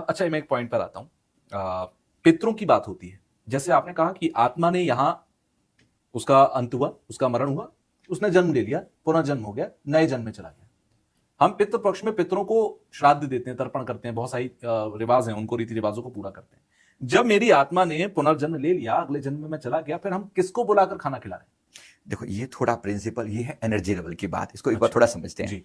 अब अच्छा मैं एक पॉइंट पर आता हूँ। पितरों की बात होती है, जैसे आपने कहा कि आत्मा ने यहाँ उसका अंत हुआ, उसका मरण हुआ, उसने जन्म ले लिया, पुनर्जन्म हो गया, नए जन्म में चला गया। हम पितृ पक्ष में पितरों को श्राद्ध देते हैं, तर्पण करते हैं, बहुत सारी रिवाज हैं, उनको रीति रिवाजों को पूरा करते हैं। जब मेरी आत्मा ने पुनर्जन्म ले लिया, अगले जन्म में मैं चला गया, फिर हम किसको बुलाकर खाना खिला रहे हैं? देखो, ये थोड़ा प्रिंसिपल, ये है एनर्जी लेवल की बात। इसको एक बार थोड़ा समझते हैं जी।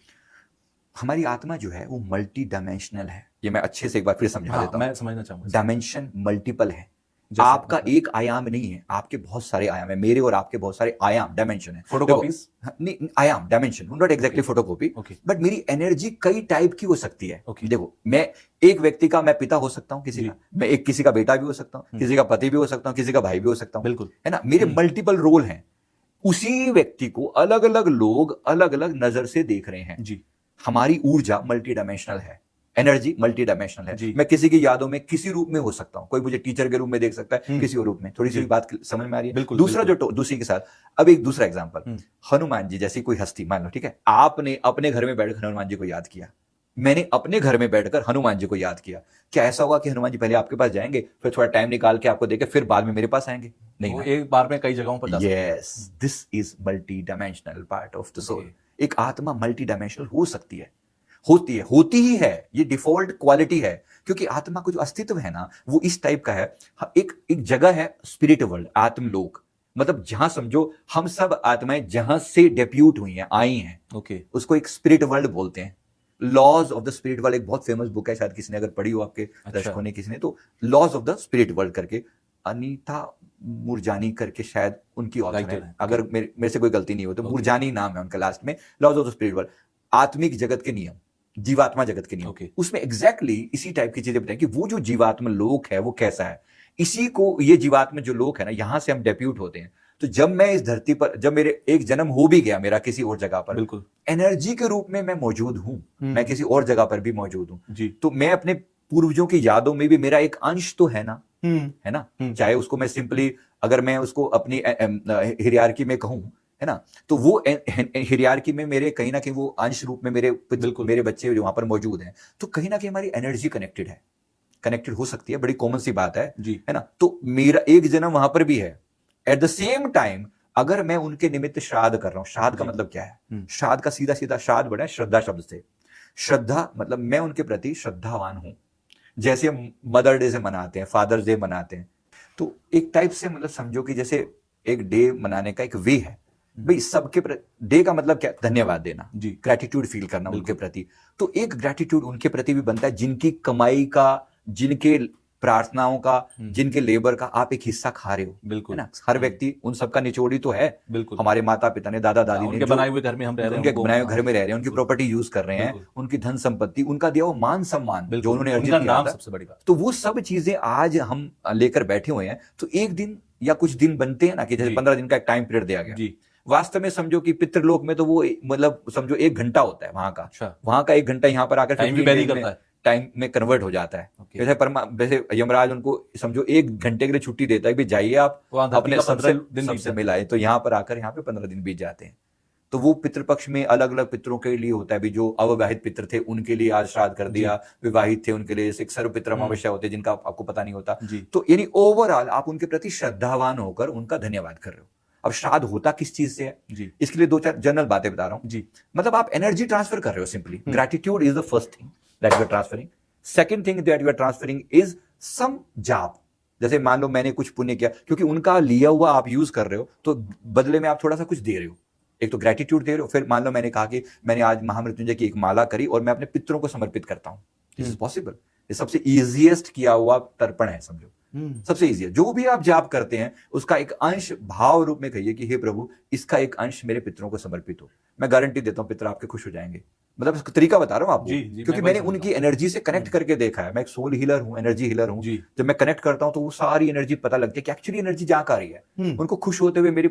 हमारी आत्मा जो है वो मल्टी डायमेंशनल है। ये मैं अच्छे से एक बार फिर समझा देता हूँ। मैं समझना चाहूंगा। डायमेंशन मल्टीपल है, आपका एक आयाम नहीं है, आपके बहुत सारे आयाम है। मेरे और आपके बहुत सारे आयाम, डायमेंशन है। फोटोकॉपीज नहीं, आयाम, dimension, not exactly photocopy, but मेरी एनर्जी कई टाइप की हो सकती है। देखो, मैं एक व्यक्ति का मैं पिता हो सकता हूँ, किसी का मैं एक किसी का बेटा भी हो सकता हूँ, किसी का पति भी हो सकता हूँ, किसी का भाई भी हो सकता हूँ, बिल्कुल, है ना। मेरे मल्टीपल रोल हैं। उसी व्यक्ति को अलग अलग लोग अलग अलग नजर से देख रहे हैं। जी। हमारी ऊर्जा मल्टी डायमेंशनल है, एनर्जी मल्टी डायमेंशनल है। मैं किसी की यादों में किसी रूप में हो सकता हूं, कोई मुझे टीचर के रूप में देख सकता है, किसी और रूप में। थोड़ी सी बात समझ में आ रही है? बिल्कुल, दूसरा जो दूसरी के साथ, अब एक दूसरा एग्जांपल, हनुमान जी जैसी कोई हस्ती मान लो, ठीक है। आपने अपने घर में बैठकर हनुमान जी को याद किया, मैंने अपने घर में बैठकर हनुमान जी को याद किया। क्या ऐसा होगा कि हनुमान जी पहले आपके पास जाएंगे, फिर थोड़ा टाइम निकाल के आपको देके फिर बाद में मेरे पास आएंगे? नहीं, वो एक बार में कई जगहों पर जा सकते हैं। Yes, this is multidimensional part of the soul. एक आत्मा मल्टी डायमेंशनल हो सकती है, होती ही है। ये डिफॉल्ट क्वालिटी है, क्योंकि आत्मा का जो अस्तित्व है ना, वो इस टाइप का है। एक जगह है स्पिरिट वर्ल्ड, आत्मलोक, मतलब जहां समझो हम सब आत्माएं जहां से डेप्यूट हुई हैं, आई हैं, उसको एक स्पिरिट वर्ल्ड बोलते हैं। Laws of the spirit world एक बहुत फेमस बुक है, शायद किसी ने अगर पढ़ी हो आपके दर्शकों ने, किसी ने, तो laws of the spirit world करके, अनीता मुरजानी करके शायद उनकी ऑथर है, अगर मेरे से कोई गलती नहीं हो तो। मुरजानी नाम है उनका लास्ट में। Laws of the spirit world, आत्मिक जगत के नियम, जीवात्मा जगत के नियम। उसमें एग्जैक्टली इसी टाइप की चीजें बताएं कि वो जो जीवात्मा लोक है वो कैसा है। इसी को, ये जीवात्मा जो लोक है ना, यहां से हम डेप्यूट होते हैं। तो जब मैं इस धरती पर, जब मेरे एक जन्म हो भी गया मेरा किसी और जगह पर, बिल्कुल एनर्जी के रूप में मैं मौजूद हूं, मैं किसी और जगह पर भी मौजूद हूं। तो मैं अपने पूर्वजों की यादों में भी मेरा एक अंश तो है ना, है ना। चाहे उसको मैं सिंपली, अगर मैं उसको अपनी हिरार्की में कहूं, है ना, तो वो हिरार्की में मेरे कहीं ना कहीं वो अंश रूप में मेरे बच्चे जो वहां पर मौजूद हैं। तो कहीं ना कहीं हमारी एनर्जी कनेक्टेड है, कनेक्टेड हो सकती है, बड़ी कॉमन सी बात है ना। तो मेरा एक जन्म वहां पर भी है। एट द सेम टाइम, अगर मैं उनके निमित्त श्राद्ध कर रहा हूं, श्राद्ध का मतलब क्या है? श्राद्ध का सीधा सीधा श्राद्ध बड़ा है श्रद्धा शब्द से। श्रद्धा मतलब मैं उनके प्रति श्रद्धावान हूं। जैसे हम मदर डे से मनाते हैं, फादर्स डे मनाते हैं, तो एक टाइप से मतलब समझो कि जैसे एक डे मनाने का एक वे है भाई सबके डे का मतलब क्या? धन्यवाद देना, ग्रैटिट्यूड फील करना उनके प्रति। तो एक ग्रैटिट्यूड उनके प्रति भी बनता है, जिनकी कमाई का, जिनके प्रार्थनाओं का, जिनके लेबर का आप एक हिस्सा खा रहे हो, बिल्कुल है ना। हर व्यक्ति उन सबका निचोड़ी तो है, बिल्कुल। हमारे माता पिता ने, दादा दादी ने, उनके बनाए हुए घर में हम रह रहे हैं, उनके बनाए हुए घर में रह रहे हैं, उनकी प्रॉपर्टी यूज कर रहे हैं, उनकी धन संपत्ति, उनका दिया हुआ मान सम्मान जो उन्होंने अर्जित किया था, सबसे बड़ी बात। तो वो सब चीजें आज हम लेकर बैठे हुए हैं। तो एक दिन या कुछ दिन बनते हैं ना, कि जैसे 15 दिन का एक टाइम पीरियड दिया गया। वास्तव में समझो कि पितृलोक में तो वो मतलब समझो 1 घंटा होता है वहां का। वहां का 1 घंटा यहाँ पर आकर टाइम में कन्वर्ट हो जाता है। वैसे यमराज उनको समझो 1 घंटे के लिए छुट्टी देता है कि जाइए आप अपने सबसे मिलाए। तो यहाँ पर आकर यहाँ पे 15 दिन बीत जाते हैं। तो वो पितृपक्ष में अलग अलग पितरों के लिए होता है भी, जो अविवाहित पितर थे उनके लिए आज श्राद्ध कर दिया, विवाहित थे उनके लिए सर्व पितर अमावस्या होते जिनका आपको पता नहीं होता। तो यानी ओवरऑल आप उनके प्रति श्रद्धावान होकर उनका धन्यवाद कर रहे हो। अब श्राद्ध होता किस चीज से है जी, इसके लिए 2-4 जनरल बातें बता रहा हूं जी। मतलब आप एनर्जी ट्रांसफर कर रहे हो simply. Gratitude is the first thing that you are transferring. Second thing that you are transferring is some जाप। जैसे मान लो मैंने कुछ पुण्य किया, क्योंकि उनका लिया हुआ आप यूज कर रहे हो, तो बदले में आप थोड़ा सा कुछ दे रहे हो। एक तो ग्रैटिट्यूड दे रहे हो, फिर मान लो मैंने कहा कि मैंने आज महामृत्युंजय की एक माला करी और मैं अपने पितरों को समर्पित करता हूं। This is possible. ये सबसे इजीएस्ट किया हुआ तर्पण है, समझो सबसे इजी है। जो भी आप जाप करते हैं उसका एक अंश भाव रूप में कहिए कि हे प्रभु, इसका एक अंश मेरे पितरों को समर्पित हो। मैं गारंटी देता हूं पितर आपके खुश हो जाएंगे। मतलब इसका तरीका बता रहा हूं आपको, क्योंकि मैंने उनकी एनर्जी से कनेक्ट करके देखा है। मैं एक सोल हीलर हूं, एनर्जी हीलर हूं। जब मैं कनेक्ट करता हूं तो वो सारी एनर्जी पता लगती है कि एक्चुअली एनर्जी जहां आ रही है। उनको खुश होते हुए मेरी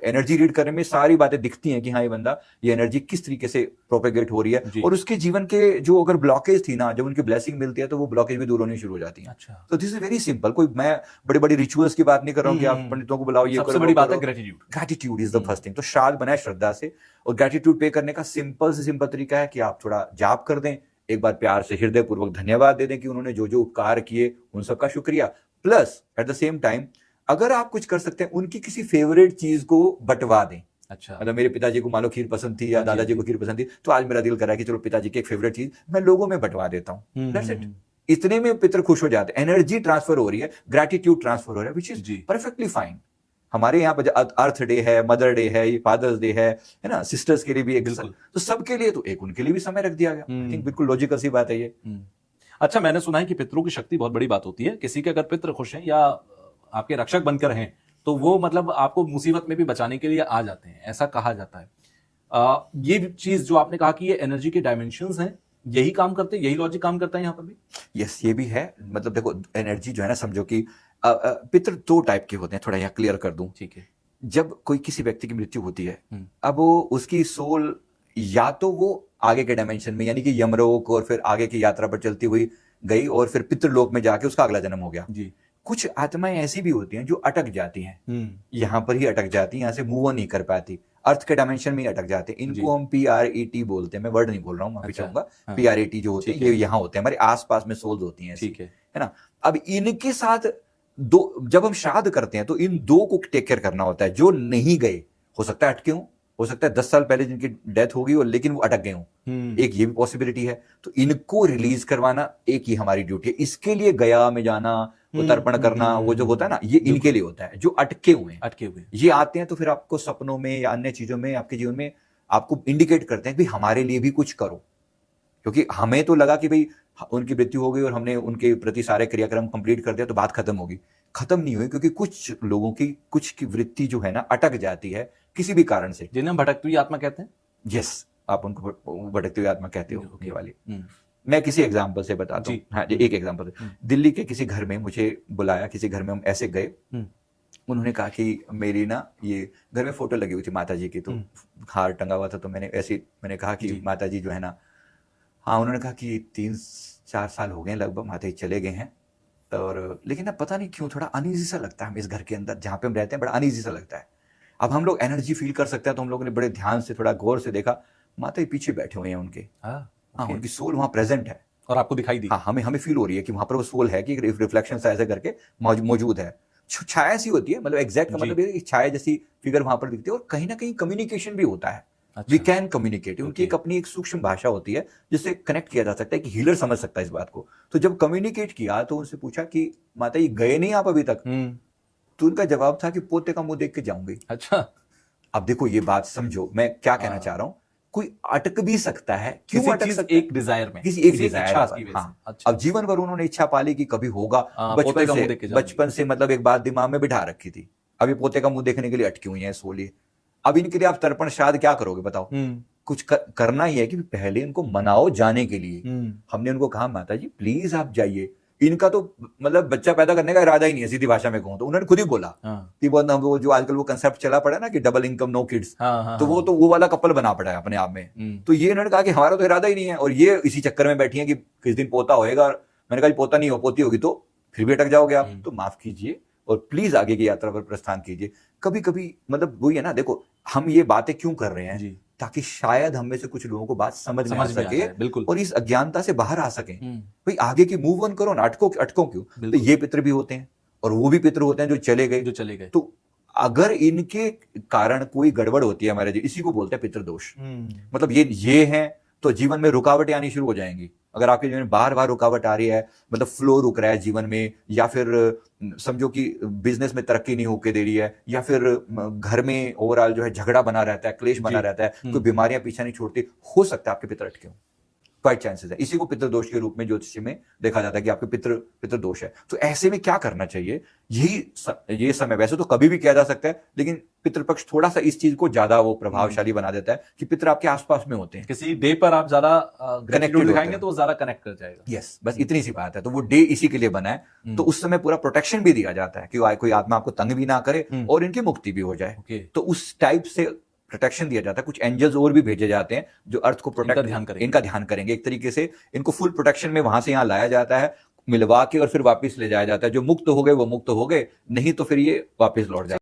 एनर्जी रीड करने में सारी बातें दिखती हैं कि हाँ, ये बंदा, ये एनर्जी किस तरीके से प्रोपेगेट हो रही है, और उसके जीवन के जो अगर ब्लॉकेज थी ना, जब उनकी ब्लेसिंग मिलती है तो वो ब्लॉकेज भी दूर होनी शुरू हो जाती है। तो दिस इज वेरी सिंपल। कोई मैं बड़ी बड़ी रिचुअल्स की बात नहीं कर रहा हूं कि आप पंडितों को बुलाओ, ये सबसे बड़ी बात है gratitude. Gratitude is the first thing. तो श्राद्ध बनाए श्रद्धा से, और ग्रेटिट्यूड पे करने का सिंपल से सिंपल तरीका है कि आप थोड़ा जाप कर दें, एक बार प्यार से हृदय पूर्वक धन्यवाद दे दें कि उन्होंने जो जो उपकार किए उन सबका शुक्रिया। Plus at the same time अगर आप कुछ कर सकते हैं, उनकी किसी फेवरेट चीज को बंटवा दें। अच्छा, मतलब मेरे पिताजी को मान लो खीर पसंद थी या दादाजी को खीर पसंद थी, तो आज मेरा दिल कर रहा है कि चलो पिताजी की एक फेवरेट चीज मैं लोगों में बंटवा देता हूँ। That's it. इतने में पितर खुश हो जाते हैं, एनर्जी ट्रांसफर हो रही है, ग्रेटिट्यूड ट्रांसफर हो रहा है, विच इज परफेक्टली फाइन। हमारे यहाँ पर अर्थ डे है, मदर डे है, ये फादर्स डे है ना, सिस्टर्स के लिए भी एक, तो सबके लिए तो एक उनके लिए भी समय रख दिया गया। आई थिंक बिल्कुल लॉजिकल सी बात है ये। अच्छा, मैंने सुना है कि पितरों की शक्ति बहुत बड़ी बात होती है। किसी के अगर पितर खुश हैं या आपके रक्षक बनकर हैं तो वो मतलब आपको मुसीबत में भी बचाने के लिए आ जाते हैं, ऐसा कहा जाता है। ये चीज जो आपने कहा कि ये एनर्जी के डायमेंशंस हैं, यही काम करते हैं, यही लॉजिक काम करता है यहाँ पर भी। यस, ये भी है। मतलब देखो एनर्जी जो है ना, समझो कि पितर दो टाइप के होते हैं, थोड़ा यहाँ क्लियर कर दूं। ठीक है। जब कोई किसी व्यक्ति की मृत्यु होती है, अब वो उसकी सोल या तो वो आगे के डायमेंशन में यानी कि यमलोक और फिर आगे की यात्रा पर चलती हुई गई और फिर पितृलोक में जाके उसका अगला जन्म हो गया जी। कुछ आत्माएं ऐसी भी होती हैं जो अटक जाती हैं, यहां पर ही अटक जाती हैं, यहां से मूव ऑन नहीं कर पाती, अर्थ के डायमेंशन में ही अटक जाते हैं। इनको हम PRET बोलते हैं। मैं वर्ड नहीं बोल रहा हूँ, माफी चाहूंगा। PRET जो होते हैं ये यहाँ होते हैं, हमारे आसपास में सोल्स होती हैं, ठीक है ना। अब इनके साथ दो, जब हम श्राद्ध करते हैं तो इन दो को टेक केयर करना होता है। जो नहीं गए, हो सकता है अटके हों, हो सकता है 10 साल पहले जिनकी डेथ होगी और लेकिन वो अटक गए हों, एक ये भी पॉसिबिलिटी है। तो इनको रिलीज करवाना एक ही हमारी ड्यूटी है। इसके लिए गया में जाना, वो तर्पण करना, वो जो होता है ना, ये इनके लिए होता है जो अटके हुए ये आते हैं। तो फिर आपको सपनों में या अन्य चीजों में आपके जीवन में आपको इंडिकेट करते हैं कि हमारे लिए भी कुछ करो। क्योंकि हमें तो लगा कि भाई उनकी मृत्यु हो गई और हमने उनके प्रति सारे क्रियाक्रम कंप्लीट कर दिया तो बात खत्म होगी। खत्म नहीं हुई, क्योंकि कुछ लोगों की कुछ की वृत्ति जो है ना अटक जाती है किसी भी कारण से, जिन्हें भटकती हुई आत्मा कहते हैं। यस, आप उनको भटकती हुई आत्मा कहते हो। ये वाली मैं किसी एग्जाम्पल से बताता हूँ। हाँ, एक एग्जाम्पल। दिल्ली के किसी घर में मुझे बुलाया, किसी घर में हम ऐसे गए। उन्होंने कहा कि मेरी ना ये घर में फोटो लगी हुई थी माता जी की, तो हार टंगा हुआ था, तो मैंने कहा कि माता जी जो है ना, हाँ, उन्होंने कहा कि 3-4 साल हो गए लगभग माता जी चले गए हैं, और लेकिन ना पता नहीं क्यों थोड़ा अनईजी सा लगता है हमें इस घर के अंदर जहाँ पे हम रहते हैं, बड़ा अनईजी सा लगता है। अब हम लोग एनर्जी फील कर सकते हैं, तो हम लोगों ने बड़े ध्यान से थोड़ा गौर से देखा, माता जी पीछे बैठे हुए हैं उनके। हाँ, उनकी सोल वहां प्रेजेंट है और आपको दिखाई दी। हाँ, हमें फील हो रही है कि वहां पर वो सोल है, कि रिफ्लेक्शन सा ऐसे करके मौजूद है। छाया सी होती है, मतलब एग्जैक्ट का मतलब ये छाया जैसी फिगर वहां पर दिखती है, और कहीं ना कहीं कम्युनिकेशन भी होता है। We can communicate. उनकी एक अपनी एक सूक्ष्म भाषा होती है जिससे कनेक्ट किया जा सकता है, कि हीलर समझ सकता है इस बात को। तो जब कम्युनिकेट किया तो उनसे पूछा कि माता जी गए नहीं आप अभी तक? तो उनका जवाब था कि पोते का मुंह देख के जाऊंगी। अच्छा, अब देखो ये बात समझो मैं क्या कहना चाह रहा हूं। कोई अटक भी सकता है, क्यों अटक सकता है? एक डिजायर में, किसी एक डिजायर। हाँ, अच्छा। अब जीवन भर उन्होंने इच्छा पाली कि कभी होगा, बचपन से मतलब एक बात दिमाग में बिठा रखी थी। अभी पोते का मुंह देखने के लिए अटकी हुई है सोली। अब इनके लिए आप तर्पण श्राद्ध क्या करोगे बताओ? कुछ करना ही है कि पहले इनको मनाओ जाने के लिए। हमने उनको कहा माता जी प्लीज आप जाइए, इनका तो मतलब बच्चा पैदा करने का इरादा ही नहीं है, सीधी भाषा में कहूं तो। उन्होंने खुद ही बोला कि वो जो आजकल वो कंसेप्ट चला पड़ा ना कि डबल इनकम नो किड्स, तो वो वाला कपल बना पड़ा है अपने आप में। तो ये इन्होंने कहा कि हमारा तो इरादा ही नहीं है, और ये इसी चक्कर में बैठी है कि किस दिन पोता होएगा। मैंने कहा पोता नहीं हो, पोती होगी तो फिर भी अटक जाओगे आप, तो माफ कीजिए और प्लीज आगे की यात्रा पर प्रस्थान कीजिए। कभी कभी मतलब वही है ना, देखो हम ये बातें क्यों कर रहे हैं, ताकि शायद हम में से कुछ लोगों को बात समझ में आ सके, बिल्कुल, और इस अज्ञानता से बाहर आ सके। भाई आगे की मूव ऑन करो ना, अटको क्यों? तो ये पितृ भी होते हैं और वो भी पितृ होते हैं जो चले गए। तो अगर इनके कारण कोई गड़बड़ होती है हमारे, इसी को बोलते हैं पितृदोष। मतलब ये है तो जीवन में रुकावटें आनी शुरू हो जाएंगी। अगर आपके जीवन में बार बार रुकावट आ रही है, मतलब फ्लो रुक रहा है जीवन में, या फिर समझो कि बिजनेस में तरक्की नहीं होके दे रही है, या फिर घर में ओवरऑल जो है झगड़ा बना रहता है, क्लेश बना रहता है, कोई बीमारियां पीछा नहीं छोड़ती, हो सकता है आपके पितर अटके हों। क्वाइट चांसेस है। इसी को पितृदोष के रूप में ज्योतिष में देखा जाता है कि आपके पितृदोष है। तो ऐसे में क्या करना चाहिए? ये समय वैसे तो कभी भी किया जा सकता है, लेकिन पितृपक्ष थोड़ा सा इस चीज को ज्यादा वो प्रभावशाली बना देता है कि पितर आपके आसपास में होते हैं। किसी डे पर आप ज्यादा कनेक्टेड दिखाएंगे तो वो ज्यादा कनेक्ट कर जाएगा। यस, बस इतनी सी बात है। तो वो डे इसी के लिए बना है। तो उस समय पूरा प्रोटेक्शन भी दिया जाता है कि कोई आत्मा आपको तंग भी ना करे और इनकी मुक्ति भी हो जाए। तो उस टाइप से प्रोटेक्शन दिया जाता है। कुछ एंजल्स और भी भेजे जाते हैं जो अर्थ को प्रोटेक्ट, इनका ध्यान करेंगे। एक तरीके से इनको फुल प्रोटेक्शन में वहां से यहाँ लाया जाता है, मिलवा के और फिर वापस ले जाया जाता है। जो मुक्त हो गए वो मुक्त हो गए, नहीं तो फिर ये वापस लौट जाए।